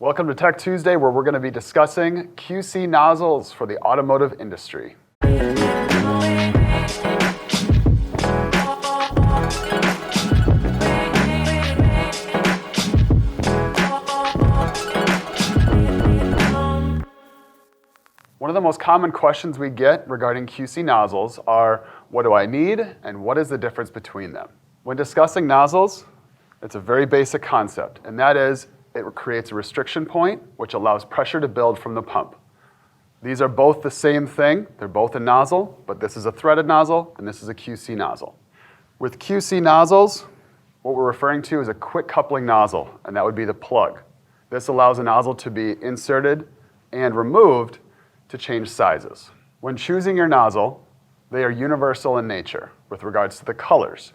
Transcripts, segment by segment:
Welcome to Tech Tuesday, where we're going to be discussing QC nozzles for the automotive industry. One of the most common questions we get regarding QC nozzles are, what do I need and what is the difference between them? When discussing nozzles, it's a very basic concept, and that is it creates a restriction point which allows pressure to build from the pump. These are both the same thing. They're both a nozzle, but this is a threaded nozzle and this is a QC nozzle. With QC nozzles, what we're referring to is a quick coupling nozzle, and that would be the plug. This allows a nozzle to be inserted and removed to change sizes. When choosing your nozzle, they are universal in nature with regards to the colors.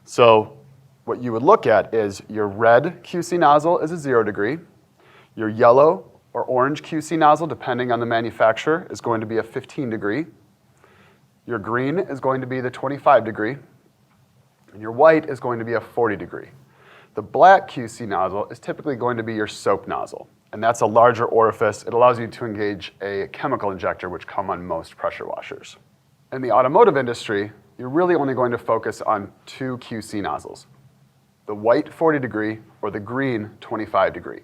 So what you would look at is your red QC nozzle is a 0 degree, your yellow or orange QC nozzle, depending on the manufacturer, is going to be a 15 degree, your green is going to be the 25 degree, and your white is going to be a 40 degree. The black QC nozzle is typically going to be your soap nozzle, and that's a larger orifice. It allows you to engage a chemical injector, which come on most pressure washers. In the automotive industry, you're really only going to focus on two QC nozzles, the white 40 degree or the green 25 degree.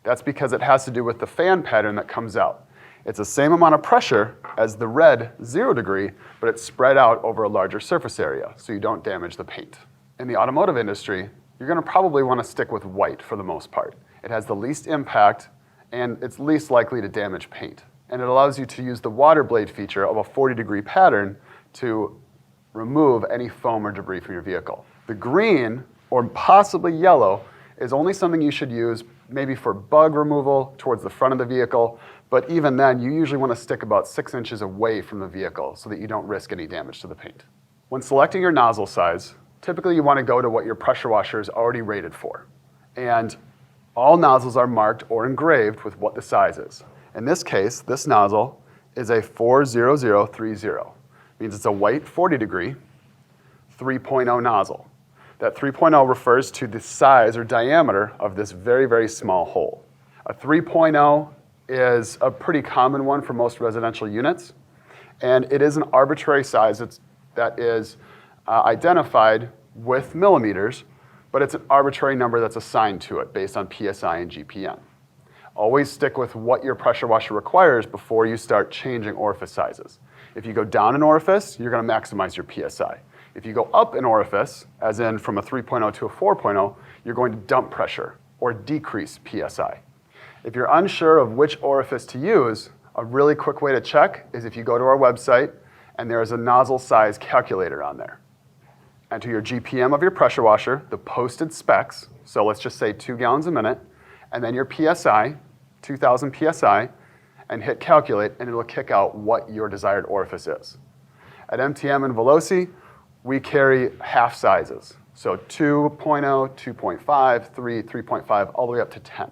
That's because it has to do with the fan pattern that comes out. It's the same amount of pressure as the red 0 degree, but it's spread out over a larger surface area, so you don't damage the paint. In the automotive industry, you're going to probably want to stick with white for the most part. It has the least impact and it's least likely to damage paint. And it allows you to use the water blade feature of a 40 degree pattern to remove any foam or debris from your vehicle. The green or possibly yellow is only something you should use maybe for bug removal towards the front of the vehicle, but even then you usually want to stick about 6 inches away from the vehicle so that you don't risk any damage to the paint. When selecting your nozzle size, typically you want to go to what your pressure washer is already rated for. And all nozzles are marked or engraved with what the size is. In this case, this nozzle is a 40030. It means it's a white 40 degree 3.0 nozzle. That 3.0 refers to the size or diameter of this very, very small hole. A 3.0 is a pretty common one for most residential units, and it is an arbitrary size that is identified with millimeters, but it's an arbitrary number that's assigned to it based on PSI and GPM. Always stick with what your pressure washer requires before you start changing orifice sizes. If you go down an orifice, you're going to maximize your PSI. If you go up an orifice, as in from a 3.0 to a 4.0, you're going to dump pressure or decrease PSI. If you're unsure of which orifice to use, a really quick way to check is if you go to our website and there is a nozzle size calculator on there. Enter your GPM of your pressure washer, the posted specs, so let's just say 2 gallons a minute, and then your PSI, 2,000 PSI, and hit calculate, and it'll kick out what your desired orifice is. At MTM and Veloci, we carry half sizes, so 2.0, 2.5, 3, 3.5, all the way up to 10.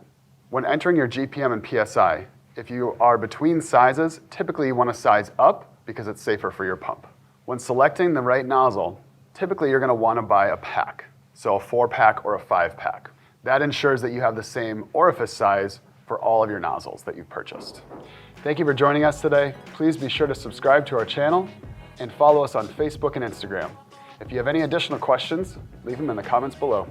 When entering your GPM and PSI, if you are between sizes, typically you want to size up because it's safer for your pump. When selecting the right nozzle, typically you're going to want to buy a pack, so a 4-pack or a 5-pack. That ensures that you have the same orifice size for all of your nozzles that you've purchased. Thank you for joining us today. Please be sure to subscribe to our channel and follow us on Facebook and Instagram. If you have any additional questions, leave them in the comments below.